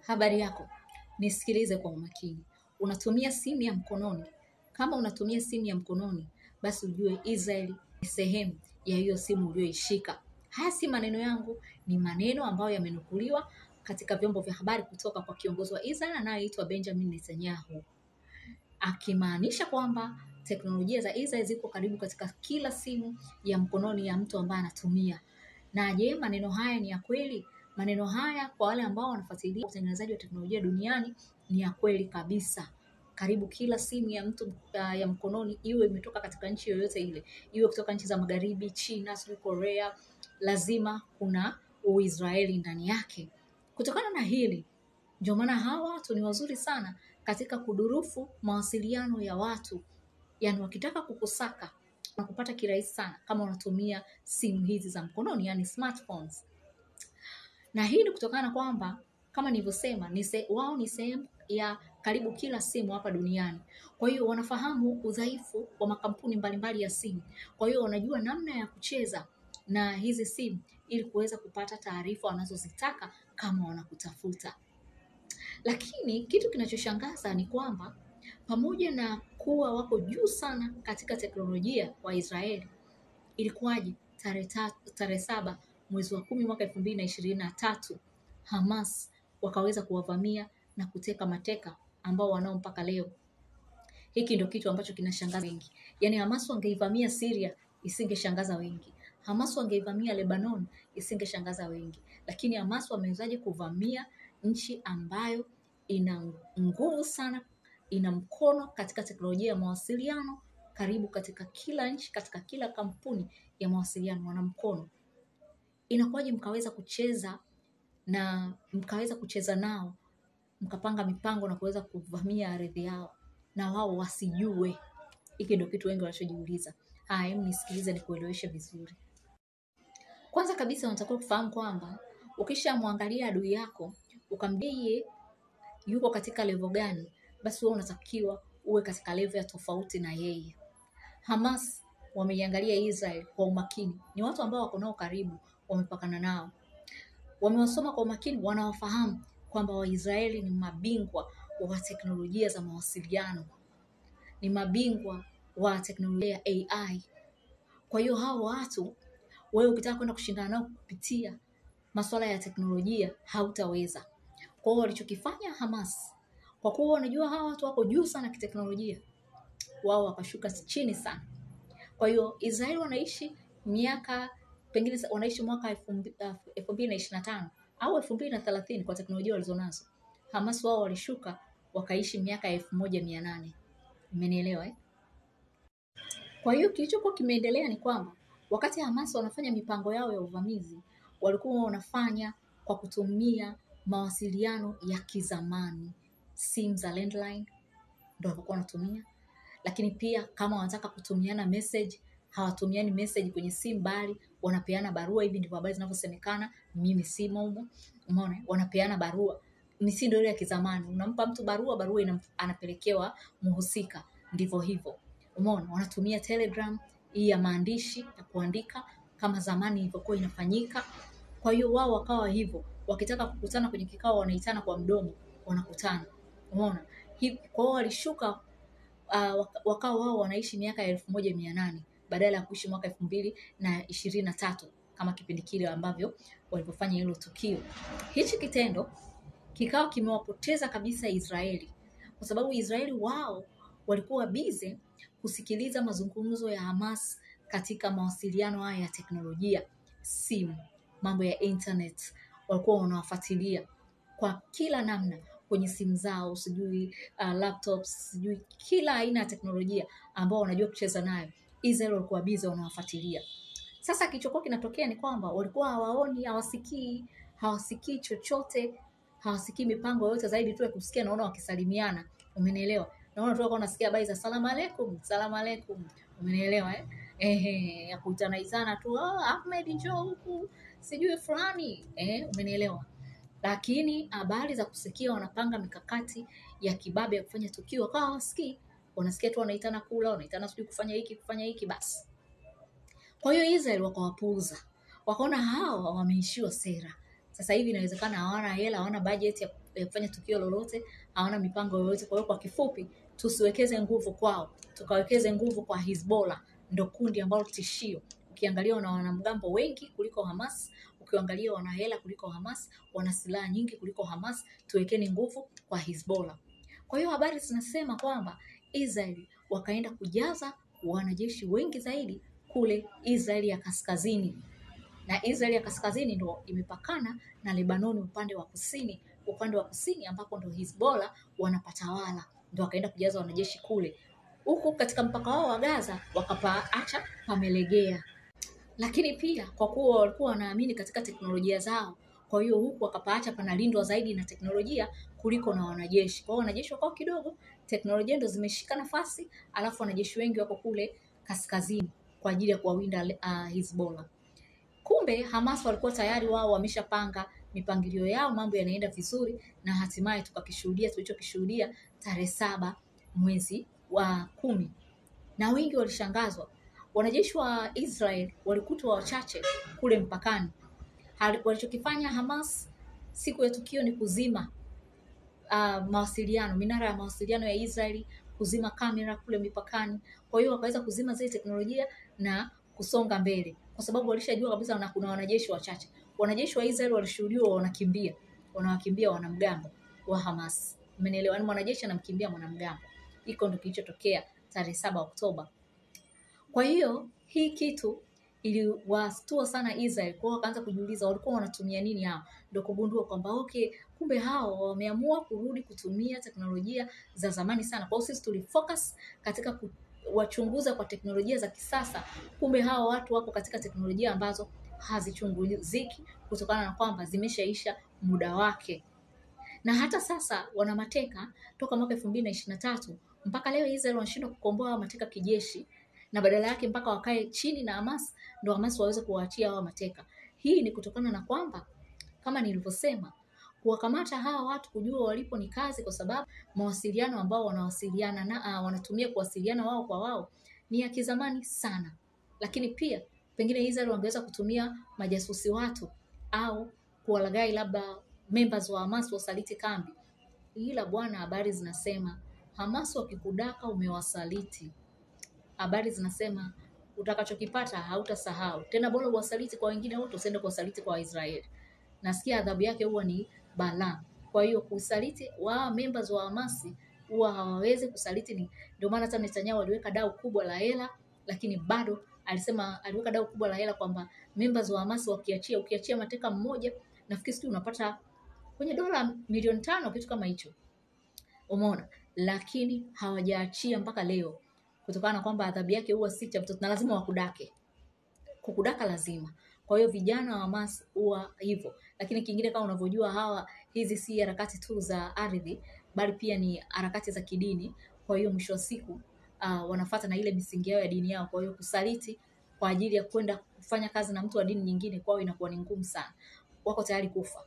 Habari yako, nisikilize kwa umakini. Unatumia simu ya mkononi. Kama unatumia simu ya mkononi, basi ujue Israeli ni sehemu ya hiyo simu uliyoishika. Haya si maneno yangu, ni maneno ambayo yamenukuliwa katika vyombo vya habari kutoka kwa kiongozi wa Israeli anayeitwa Benjamin Netanyahu. Akimaanisha kwamba teknolojia za Israeli ziko karibu katika kila simu ya mkononi ya mtu ambaye anatumia. Na je, maneno haya ni ya kweli? Maneno haya kwa wale ambao wanafuatilia utengenezaji wa teknolojia duniani ni ya kweli kabisa. Karibu kila simu ya mtu ya mkononi, iwe imetoka katika nchi yoyote ile, iwe kutoka nchi za magharibi, China, Korea, lazima kuna Uisraeli ndani yake. Kutokana na hili, ndio maana hawa watu ni wazuri sana katika kudurufu mawasiliano ya watu. Yaani wakitaka kukusaka na kupata kirahisi sana kama unatumia simu hizi za mkononi, yani smartphones. Na hii ni kutokana kwamba kama nilivyosema, wao ni sehemu ya karibu kila simu hapa duniani. Kwa hiyo wanafahamu udhaifu wa makampuni mbalimbali ya simu. Kwa hiyo wanajua namna ya kucheza na hizi simu ili kuweza kupata taarifa wanazozitaka kama wanakutafuta. Lakini kitu kinachoshangaza ni kwamba pamoja na kuwa wako juu sana katika teknolojia wa Israeli, ilikuwaje tarehe 7 mwezi wa 10 mwaka 2023 Hamas wakaweza kuwavamia na kuteka mateka ambao wanao mpaka leo. Hiki ndio kitu ambacho kinashangaza wengi. Yaani Hamas wangeivamia Syria isingeshangaza wengi. Hamas wangeivamia Lebanon isingeshangaza wengi. Lakini Hamas wamewezaje kuvamia nchi ambayo ina nguvu sana, ina mkono katika teknolojia ya mawasiliano, karibu katika kila nchi, katika kila kampuni ya mawasiliano wana mkono. Inakuwaje mkaweza kucheza nao, mkapanga mipango na kuweza kuvamia ardhi yao na wao wasijue? Hiki ndio kitu wengi wanachojiuliza. Haya, nisikilize nikueleweshe vizuri. Kwanza kabisa unatakiwa kufahamu kwamba ukishamwangalia adui yako, ukamjie yuko katika level gani, basi wewe unatakiwa uwe katika level ya tofauti na yeye. Hamas wameiangalia Israel kwa umakini. Ni watu ambao wako nao karibu, wamepakana nao. Wamewasoma kwa umakini, wanawafahamu kwamba Waisraeli ni mabingwa wa teknolojia za mawasiliano. Ni mabingwa wa teknolojia ya AI. Kwa hiyo hao watu, wewe ukitaka kwenda kushindana nao kupitia masuala ya teknolojia hautaweza. Kwa hiyo walichokifanya Hamas, kwa kuwa wanajua hawa watu wako juu sana kiteknolojia, wao wakashuka chini sana. Kwa hiyo Israeli wanaishi mwaka 2025 au 2030 kwa teknolojia walizonazo. Hamas wao walishuka wakaishi miaka 1800. Umenielewa eh? Kwa hiyo kilichokuwa kimeendelea ni kwamba wakati Hamas wanafanya mipango yao ya uvamizi, walikuwa wanafanya kwa kutumia mawasiliano ya kizamani. Simu za landline ndio walikuwa wanatumia. Lakini pia kama wanataka kutumiana message, hawatumiani message kwenye simu bali wanapeana barua. Hivi ndivyo habari zinavyosemekana, mimi simu humo. Umeona? Wanapeana barua. Misindo ile ya kizamani. Unampa mtu barua anapelekewa mhusika. Ndivyo hivyo. Umeona? Wanatumia Telegram hii ya maandishi ya kuandika kama zamani ilivyokuwa inafanyika. Kwa hiyo wao wakawa hivyo. Wakitaka kukutana kwenye kikao wanaitana kwa mdomo, wanakutana. Umeona? Kwa hiyo walishuka wakawa wao wanaishi miaka 1800 badala ya kuishi mwaka 2023 kama kipindi kile ambavyo walipofanya hilo tukio. Hichi kitendo kikao kimewapoteza kabisa Israeli, kwa sababu Israeli wao walikuwa busy kusikiliza mazungumzo ya Hamas katika mawasiliano haya ya teknolojia, simu, mambo ya internet. Walikuwa wanawafuatilia kwa kila namna kwenye simu zao, laptops, kila aina ya teknolojia ambao wanajua kucheza nayo. Israel walikuwa busy wanawafuatilia. Sasa kilichokuwa kinatokea ni kwamba walikuwa hawaoni, hawasikii chochote, hawasikii mipango yote zaidi tu ya kusikia naona wakisalimiana. Umenielewa? Naona tu wako nasikia habari za salamu alaykum. Umenielewa eh? Ya kuitana tu, Ahmed njoo huku, sijui fulani, umenielewa? Lakini habari za kusikia wanapanga mikakati ya kibabe ya kufanya tukio wakawa hawasikii. Wanasikia tu wanaitana kula, wanaitana sijui kufanya hiki basi. Kwa hiyo Israel wakawapuuza. Wakaona hawa wameishiwa sera Sasa hivi inawezekana hawana hela, hawana budget ya kufanya tukio lolote, hawana mipango yoyote. Kwa hiyo kwa kifupi, tusiwekeze nguvu kwao, tukawekeze nguvu kwa Hezbollah. Ndio kundi ambalo tishio. Ukiangalia wana wanamgambo wengi kuliko Hamas, ukiangalia wana hela kuliko Hamas, wana silaha nyingi kuliko Hamas. Tuwekeni nguvu kwa Hezbollah. Kwa hiyo habari zinasema kwamba Israel wakaenda kujaza wanajeshi wengi zaidi kule Israel ya kaskazini, na Israel ya kaskazini ndo imepakana na Lebanoni upande wa kusini ambapo ndo Hezbollah wanapatawala, ndo wakaenda kujaza wanajeshi kule. Huku katika mpaka wao wa Gaza wakapaacha pamelegea, lakini pia kwa kuwa walikuwa wanaamini katika teknolojia zao, kwa hiyo huku wakapaacha panalindwa zaidi na teknolojia kuliko na wanajeshi. Kwa hiyo wanajeshi wako kidogo, teknolojia ndo zimeshika nafasi, alafu wanajeshi wengi wako kule kaskazini kwa ajili ya kuwawinda Hezbollah. Kumbe Hamas walikuwa tayari wao wameshapanga mipangilio yao, mambo yanaenda vizuri, na hatimaye tukakishuhudia tulichokishuhudia tarehe 7 mwezi wa 10. Na wengi walishangazwa. Wanajeshi wa Israel walikutwa wachache kule mpakani. Walichokifanya Hamas siku ya tukio ni kuzima mawasiliano, minara ya mawasiliano ya Israeli, kuzima kamera kule mipakani. Kwa hiyo wakaweza kuzima zile teknolojia na kusonga mbele, kwa sababu walishajua kabisa kuna wanajeshi wachache. Wanajeshi wa Israeli walishuhudiwa wanawakimbia wanamgambo wa Hamas. Umeelewa? Yaani mwanajeshi anamkimbia mwanamgambo. Hiko ndio kilichotokea tarehe 7 Oktoba. Kwa hiyo hii kitu iliwastua sana Israel, kwa wakaanza kujiuliza walikuwa wanatumia nini hao. Ndio kugundua kwamba okay, kumbe hao wameamua kurudi kutumia teknolojia za zamani sana. Kwa hiyo sisi tulifocus katika kuwachunguza kwa teknolojia za kisasa. Kumbe hao watu wako katika teknolojia ambazo hazichunguziki kutokana na kwamba zimeshaisha muda wake. Na hata sasa wana mateka toka mwaka 2023 mpaka leo Israel wanashindwa kukomboa mateka kijeshi, na badala yake mpaka wakae chini na Hamas ndio Hamas waweze kuwaachia hao mateka. Hii ni kutokana na kwamba kama nilivyosema, kuwakamata hawa watu kujua walipo ni kazi, kwa sababu mawasiliano ambao wanawasiliana na wanatumia kuwasiliana wao kwa wao ni ya kizamani sana. Lakini pia pengine Israel wangeweza kutumia majasusi watu au kuwalaghai labda members wa Hamas wasaliti kambi. Ila bwana, habari zinasema Hamas wakikudaka umewasaliti, habari zinasema utakachokipata hautasahau tena. Bora uwasaliti kwa wengine wote, usiende kuwasaliti kwa Israeli. Nasikia adhabu yake huwa ni balaa. Kwa hiyo kusaliti wa members wa Hamas huwa hawawezi kusaliti. Ndio maana hata Netanyahu aliweka dau kubwa la hela, lakini bado alisema aliweka dau kubwa la hela kwamba members wa Hamas ukiachia mateka mmoja, nafikiri sio unapata kwenye dola milioni 5 kitu kama hicho. Umeona? Lakini hawajaachia mpaka leo, kutokana na kwamba adhabu yake huwa si cha mtoto na lazima wakudake. Kukudaka lazima. Kwa hiyo vijana wa Hamas huwa hivyo. Lakini kingine kama unavyojua hizi si harakati tu za ardhi, bali pia ni harakati za kidini. Kwa hiyo mwisho wa siku wanafuata na ile misingi yao ya dini yao. Kwa hiyo kusaliti kwa ajili ya kwenda kufanya kazi na mtu wa dini nyingine kwao inakuwa ni ngumu sana. Wako tayari kufa.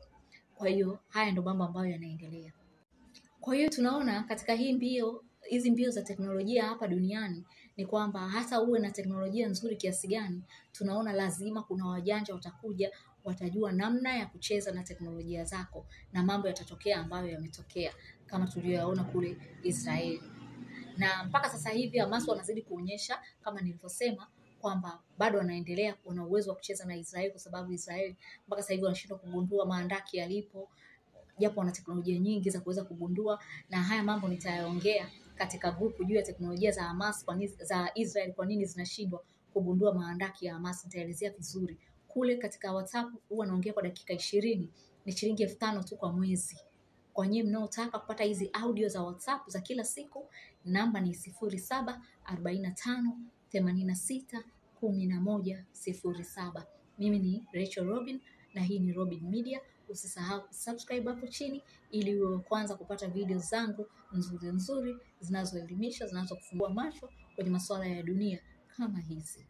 Kwa hiyo haya ndio mambo ambayo yanaendelea. Kwa hiyo tunaona katika hizi mbio za teknolojia hapa duniani ni kwamba hata uwe na teknolojia nzuri kiasi gani, tunaona lazima kuna wajanja watakuja, watajua namna ya kucheza na teknolojia zako, na mambo yatatokea ambayo yametokea kama tuliyoyaona kule Israeli. Na mpaka sasa hivi Hamas wanazidi kuonyesha kama nilivyosema kwamba bado wanaendelea kuona uwezo wa kucheza na Israeli, kwa sababu Israeli mpaka sasa hivi wanashindwa kugundua maandaki yalipo, japo wana teknolojia nyingi za kuweza kugundua. Na haya mambo nitayaongea katika grupu juu ya teknolojia za Hamas, za Israel, kwa nini zinashindwa kugundua maandaki ya Hamas. Nitaelezea vizuri kule katika WhatsApp. Huwa naongea kwa dakika 20, ni shilingi 5,000 tu kwa mwezi. Kwa nyinyi mnaotaka kupata hizi audio za WhatsApp za kila siku, namba ni 0745861107. Mimi ni Rachel Robin na hii ni Robin Media. Usisahau kusubscribe hapo chini ili uwe kwanza kupata video zangu nzuri zinazoelimisha, zinazokufungua macho kwenye masuala ya dunia kama hizi.